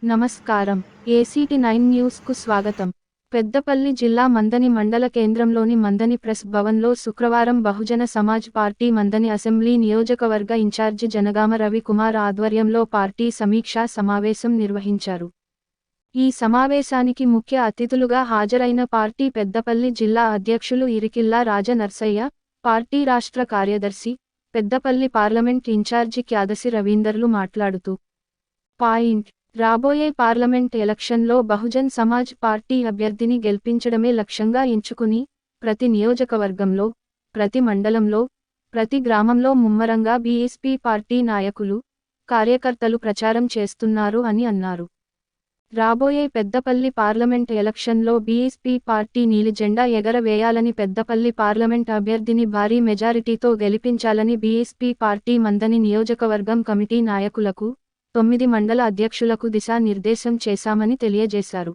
నమస్కారం. ACT9 న్యూస్కు స్వాగతం. పెద్దపల్లి జిల్లా మందని మండల కేంద్రంలోని మందని ప్రెస్ భవన్లో శుక్రవారం బహుజన సమాజ్ పార్టీ మందని అసెంబ్లీ నియోజకవర్గ ఇన్ఛార్జి జనగామ రవి కుమార్ ఆధ్వర్యంలో పార్టీ సమీక్షా సమావేశం నిర్వహించారు. ఈ సమావేశానికి ముఖ్య అతిథులుగా హాజరైన పార్టీ పెద్దపల్లి జిల్లా అధ్యక్షులు ఇరికిల్లా రాజ నర్సయ్య, పార్టీ రాష్ట్ర కార్యదర్శి, పెద్దపల్లి పార్లమెంట్ ఇన్ఛార్జి క్యాదసి రవీందర్లు మాట్లాడుతూ రాబోయే పార్లమెంట్ ఎలక్షన్లో బహుజన్ సమాజ్ పార్టీ అభ్యర్థిని గెలిపించడమే లక్ష్యంగా ఎంచుకుని, ప్రతి నియోజకవర్గంలో, ప్రతి మండలంలో, ప్రతి గ్రామంలో ముమ్మరంగా బీఎస్పీ పార్టీ నాయకులు, కార్యకర్తలు ప్రచారం చేస్తున్నారు అని అన్నారు. రాబోయే పెద్దపల్లి పార్లమెంట్ ఎలక్షన్లో బీఎస్పీ పార్టీ నీలి జెండా ఎగరవేయాలని, పెద్దపల్లి పార్లమెంట్ అభ్యర్థిని భారీ మెజారిటీతో గెలిపించాలని బీఎస్పీ పార్టీ మందని నియోజకవర్గం కమిటీ నాయకులకు, 9 మండల అధ్యక్షులకు దిశానిర్దేశం చేశామని తెలియజేశారు.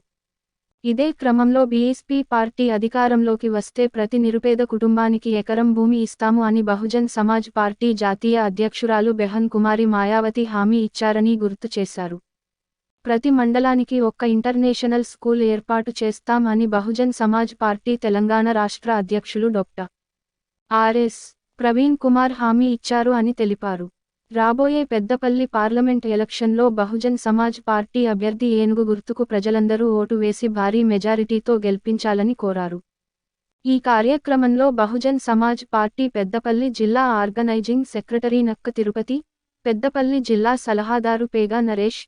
ఇదే క్రమంలో బీఎస్పీ పార్టీ అధికారంలోకి వస్తే ప్రతి నిరుపేద కుటుంబానికి ఎకరం భూమి ఇస్తాము అని బహుజన్ సమాజ్ పార్టీ జాతీయ అధ్యక్షురాలు బెహన్ కుమారి మాయావతి హామీ ఇచ్చారని గుర్తు చేశారు. ప్రతి మండలానికి ఒక్క ఇంటర్నేషనల్ స్కూల్ ఏర్పాటు చేస్తాం అని బహుజన్ సమాజ్ పార్టీ తెలంగాణ రాష్ట్ర అధ్యక్షులు డాక్టర్ ఆర్ఎస్ ప్రవీణ్ కుమార్ హామీ ఇచ్చారు అని తెలిపారు. రాబోయే పెద్దపల్లి పార్లమెంట్ ఎలక్షన్లో బహుజన్ సమాజ్ పార్టీ అభ్యర్థి ఏనుగు గుర్తుకు ప్రజలందరూ ఓటు వేసి భారీ మెజారిటీతో గెలిపించాలని కోరారు. ఈ కార్యక్రమంలో బహుజన్ సమాజ్ పార్టీ పెద్దపల్లి జిల్లా ఆర్గనైజింగ్ సెక్రటరీ నక్క తిరుపతి, పెద్దపల్లి జిల్లా సలహాదారు పేగా నరేష్,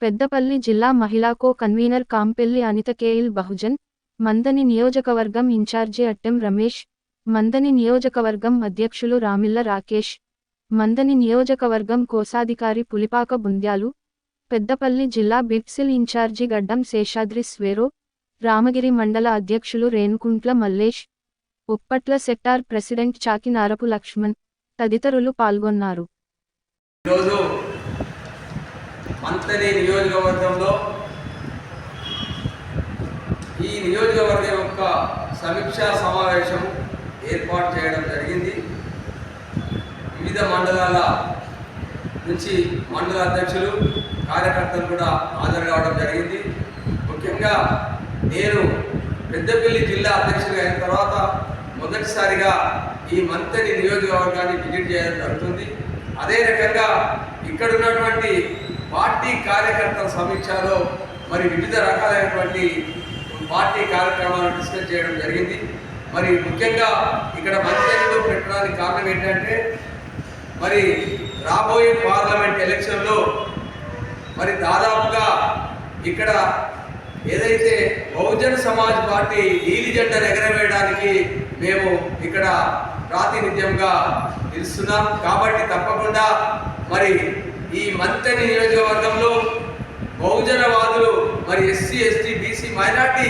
పెద్దపల్లి జిల్లా మహిళా co convener Kampelli Anitha KL Bahujan, Manthani నియోజకవర్గం ఇన్ఛార్జి అట్టెం రమేష్, మందని నియోజకవర్గం అధ్యక్షులు రామిళ్ల రాకేష్, మందని నియోజకవర్గం కోశాధికారి పులిపాక బుంద్యాలు, పెద్దపల్లి జిల్లా బిట్సిల్ ఇన్ఛార్జి గడ్డం శేషాద్రి స్వేరో, రామగిరి మండల అధ్యక్షులు రేణుకుంట్ల మల్లేష్, ఉప్పట్ల సెక్టార్ ప్రెసిడెంట్ చాకినారపు లక్ష్మణ్ తదితరులు పాల్గొన్నారు. ఈరోజు మంతని నియోజకవర్గంలో ఈ నియోజకవర్గం యొక్క సమీక్షా సమావేశం ఏర్పాటు చేయడం జరిగింది. వివిధ మండలాల నుంచి మండల అధ్యక్షులు, కార్యకర్తలు కూడా హాజరు కావడం జరిగింది. ముఖ్యంగా నేను పెద్దపల్లి జిల్లా అధ్యక్షుడిగా అయిన తర్వాత మొదటిసారిగా ఈ మంతని నియోజకవర్గాన్ని విజిట్ చేయడం జరుగుతుంది. అదే రకంగా ఇక్కడ ఉన్నటువంటి పార్టీ కార్యకర్తల సమీక్షలో మరి వివిధ రకాలైనటువంటి పార్టీ కార్యక్రమాలను డిస్కస్ చేయడం జరిగింది. మరి ముఖ్యంగా ఇక్కడ మంతనిలో పెట్టడానికి కారణం ఏంటంటే, మరి రాబోయే పార్లమెంట్ ఎలక్షన్లో మరి దాదాపుగా ఇక్కడ ఏదైతే బహుజన సమాజ్ పార్టీ నీలి జెండాను ఎగరవేయడానికి మేము ఇక్కడ ప్రాతినిధ్యంగా నిలుస్తున్నాం. కాబట్టి తప్పకుండా మరి ఈ మంతని నియోజకవర్గంలో బహుజనవాదులు, మరి ఎస్సీ, ఎస్టీ, బీసీ, మైనార్టీ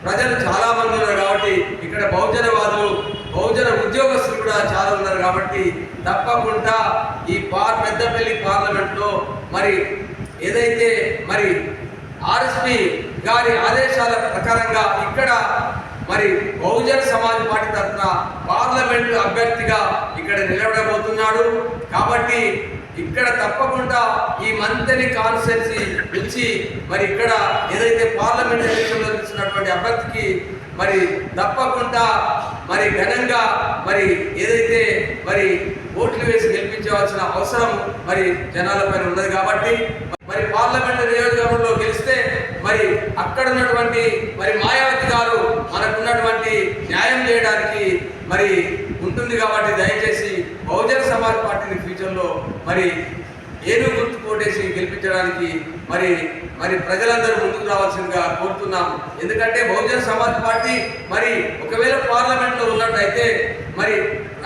ప్రజలు చాలా మంది ఉన్నారు. కాబట్టి ఇక్కడ బహుజనవాదులు, బహుజన ఉద్యోగస్తులు కూడా చాలా ఉన్నారు. కాబట్టి తప్పకుండా ఈ పెద్దపల్లి పార్లమెంట్లో మరి ఏదైతే మరి ఆర్ఎస్పీ గారి ఆదేశాల ప్రకారంగా ఇక్కడ మరి బహుజన సమాజ్ పార్టీ తరఫున పార్లమెంటు అభ్యర్థిగా ఇక్కడ నిలబడబోతున్నాడు. కాబట్టి ఇక్కడ తప్పకుండా ఈ మంతని కాన్స్టిట్యున్సీ నుంచి మరి ఇక్కడ ఏదైతే పార్లమెంట్ ఎలక్షన్లో ఇచ్చినటువంటి అభ్యర్థికి మరి తప్పకుండా మరి ఘనంగా మరి ఏదైతే మరి ఓట్లు వేసి గెలిపించవలసిన అవసరం మరి జనాలపైన ఉన్నది. కాబట్టి మరి పార్లమెంట్ నియోజకవర్గంలో గెలిస్తే మరి అక్కడ ఉన్నటువంటి మరి మాయావతి గారు మనకున్నటువంటి న్యాయం చేయడానికి మరి ఉంటుంది. కాబట్టి దయచేసి బహుజన సమాజ్ పార్టీని ఫ్యూచర్లో మరి ఏను గుర్తు కోటేసి గెలిపించడానికి మరి మరి ప్రజలందరూ ముందుకు రావాల్సిందిగా కోరుతున్నాం. ఎందుకంటే బహుజన సమాజ్ పార్టీ మరి ఒకవేళ పార్లమెంట్లో ఉన్నట్టయితే మరి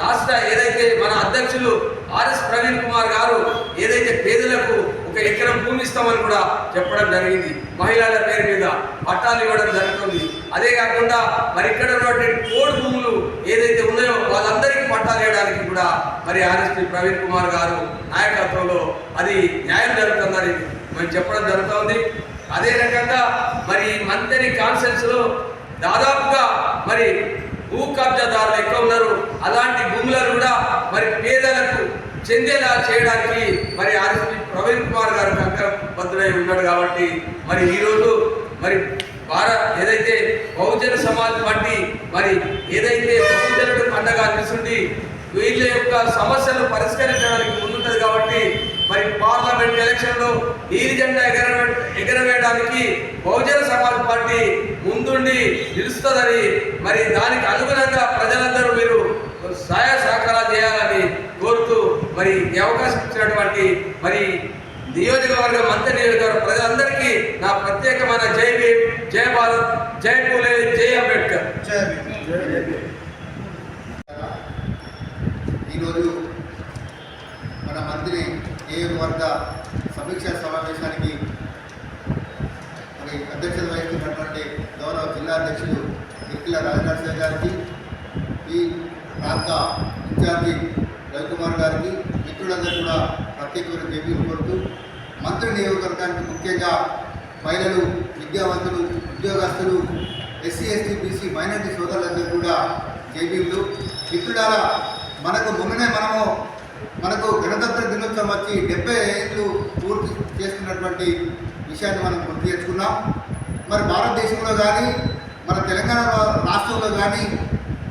రాష్ట్ర ఏదైతే మన అధ్యక్షులు ఆర్ఎస్ ప్రవీణ్ కుమార్ గారు ఏదైతే పేదలకు ఒక ఎకరం భూమి ఇస్తామని కూడా చెప్పడం జరిగింది. మహిళల పేరు మీద పట్టాలు ఇవ్వడం జరుగుతుంది. అదే కాకుండా మరి ఇక్కడ ఉన్నటువంటి కోడ్ భూములు ఏదైతే ఉన్నాయో వాళ్ళందరికీ పట్టాలు ఇవ్వడానికి కూడా మరి ఆర్ఎస్పీ ప్రవీణ్ కుమార్ గారు నాయకత్వంలో అది న్యాయం జరుగుతుందని మేము చెప్పడం జరుగుతుంది. అదే రకంగా మరి మంతని కాన్స్టిట్యున్సీలో దాదాపుగా మరి భూ కబ్జాదారులు ఎక్కువ ఉన్నారు. అలాంటి భూములను కూడా మరి పేదలకు చెందేలా చేయడానికి మరి ఆర్ఎస్పీ ప్రవీణ్ కుమార్ గారు కంకణబద్ధుడై ఉన్నాడు కాబట్టి మరి ఈరోజు మరి ఏదైతే బహుజన సమాజ్ పార్టీ మరి ఏదైతే బహుజనుడు పండగ అనిపిస్తుంది వీళ్ళ యొక్క సమస్యలు పరిష్కరించడానికి ముందుంటది కాబట్టి మరి పార్లమెంట్ ఎలక్షన్ లో నీలి జెండా ఎగరవేయడానికి బహుజన సమాజ్ పార్టీ ముందుండి నిలుస్తుందని మరి దానికి అనుగుణంగా ప్రజలందరూ మీరు సహాయ సహకారాలు చేయాలని కోరుతూ మరి ఈ అవకాశం ఇచ్చినటువంటి మరి నియోజకవర్గం మంత్రి నియోజకవర్గ ప్రజలందరికీ నా ప్రత్యేకమైన జై భీమ్, జై భారత్, జై పూలే, జై అంబేద్కర్. ఈరోజు మన మంత్రి నియోజకవర్గ సమీక్షా సమావేశానికి మరి అధ్యక్షత వహిస్తున్నటువంటి గౌరవ జిల్లా అధ్యక్షులు ఇక్కిల రాజనరసింహ గారికి, ఈ ప్రాంత ఇన్ఛార్జి రవికుమార్ గారికి, మిత్రులందరూ కూడా ప్రత్యేకమైన జైబీలు కోరుతూ మంత్రి నియోజకవర్గానికి ముఖ్యంగా మహిళలు, విద్యావంతులు, ఉద్యోగస్తులు, ఎస్సీ ఎస్టీ బీసీ మైనారిటీ సోదరులందరూ కూడా జైబీలు. మిత్రులారా, మొన్ననే మనకు గణతంత్ర దినోత్సవం వచ్చి 70 ఏళ్ళు పూర్తి చేస్తున్నటువంటి విషయాన్ని మనం గుర్తు చేసుకున్నాం. మరి భారతదేశంలో కానీ మన తెలంగాణ రాష్ట్రంలో కానీ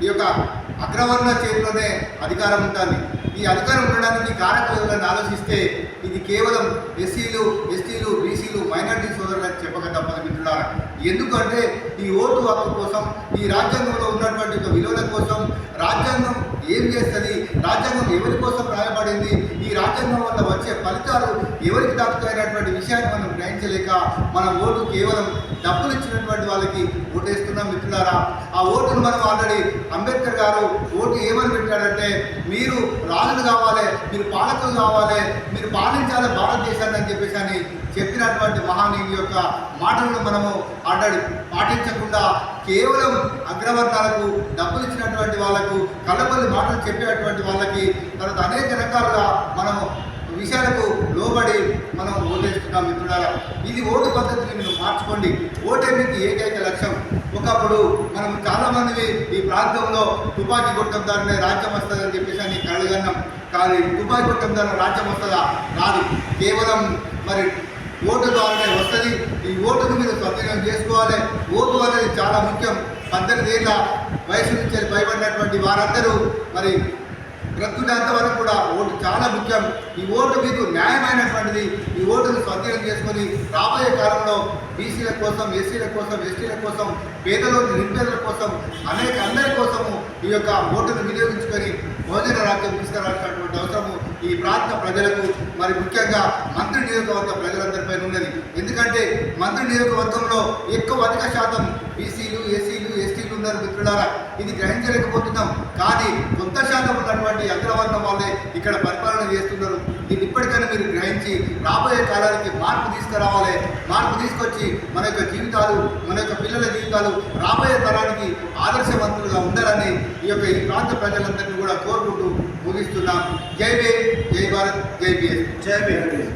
ఈ యొక్క అగ్రవర్ణ చేతిలోనే అధికారం ఉంటుంది. ఈ అధికారం ఉండడానికి కారకులను ఆలోచిస్తే ఇది కేవలం ఎస్సీలు, ఎస్టీలు, బీసీలు, మైనారిటీ సోదరులని చెప్పక తప్పదు మిత్రులారా. ఎందుకంటే ఈ ఓటు హక్కు కోసం, ఈ రాజ్యాంగంలో ఉన్నటువంటి విలువల కోసం, రాజ్యాంగం ఏం చేస్తుంది, రాజ్యాంగం ఎవరి కోసం రాయబడింది, ఈ రాజ్యాంగం వల్ల వచ్చే ఫలితాలు ఎవరికి దక్కుతాయనేటువంటి విషయాన్ని మనం గ్రహించలేక మన ఓటు కేవలం డబ్బులు ఇచ్చినటువంటి వాళ్ళకి ఓటేస్తున్నాం మిత్రులారా. ఆ ఓటును మనం ఆల్రెడీ అంబేద్కర్ గారు ఓటు ఏమని పెట్టాడంటే, మీరు రాజులు కావాలి, మీరు పాలకులు కావాలి, మీరు పాలించాలి భారతదేశాన్ని అని చెప్పేసి అని చెప్పినటువంటి మహానీయుని యొక్క మాటలను మనము ఆల్రెడీ పాటించకుండా కేవలం అగ్రవర్ణాలకు డబ్బులు ఇచ్చినటువంటి వాళ్ళకు కళ్ళబల్లి మాటలు చెప్పేటువంటి వాళ్ళకి తర్వాత అనేక రకాలుగా మనము విషయాలకు లోబడి మనం ఓటేస్తున్నాం మిత్రులారా. ఇది ఓటు పద్ధతిని మీరు మార్చుకోండి. ఓటే మీకు ఏకైక లక్ష్యం. ఒకప్పుడు మనం చాలామంది ఈ ప్రాంతంలో తుపాకీ కొట్టడం దాన్ని రాజ్యం వస్తుందని చెప్పేసి అని కలగన్నాం. కానీ తుపాకీ కొట్టడం దాన్ని రాజ్యం వస్తుందా? రాదు. కేవలం మరి ఓటు ద్వారానే వస్తుంది. ఈ ఓటును మీరు సద్వినియోగం చేసుకోవాలి. ఓటు అనేది చాలా ముఖ్యం. 18 ఏళ్ళ వయసు నుంచి భయపడినటువంటి వారందరూ మరి బ్రతుకునేంత వరకు కూడా ఓటు చాలా ముఖ్యం. ఈ ఓటు మీకు న్యాయమైనటువంటిది. ఈ ఓటును స్వాధీనం చేసుకొని రాబోయే కాలంలో బీసీల కోసం, ఎస్సీల కోసం, ఎస్టీల కోసం, పేదలోని నిరుపేదల కోసం, అందరి కోసము ఈ యొక్క ఓటును వినియోగించుకొని భోజన రాజ్యం తీసుకురావాల్సినటువంటి అవసరము ఈ ప్రాంత ప్రజలకు, మరి ముఖ్యంగా మంత్రి నియోజకవర్గ ప్రజలందరిపై ఉన్నది. ఎందుకంటే మంత్రి నియోజకవర్గంలో అధిక శాతం బీసీలు, ఎస్సీలు, ఎస్టీలు ఉన్నారు మిత్రులారా. ఇది గ్రహించలేకపోతున్నాం. కానీ కొంత శాతం ఉన్నటువంటి అగ్రవర్ణం వాళ్ళే ఇక్కడ పరిపాలన చేస్తున్నారు. దీన్ని ఇప్పటికైనా మీరు గ్రహించి రాబోయే కాలానికి మార్పు తీసుకురావాలి. మార్పు తీసుకొచ్చి మన యొక్క జీవితాలు, మన యొక్క పిల్లల జీవితాలు రాబోయే తరానికి ఆదర్శవంతులుగా ఉండాలని ఈ ప్రాంత ప్రజలందరినీ కూడా కోరుకుంటూ ముగిస్తున్నాం. జై భీమ్, జై భారత్, జై బీఎస్, జై భీమ్.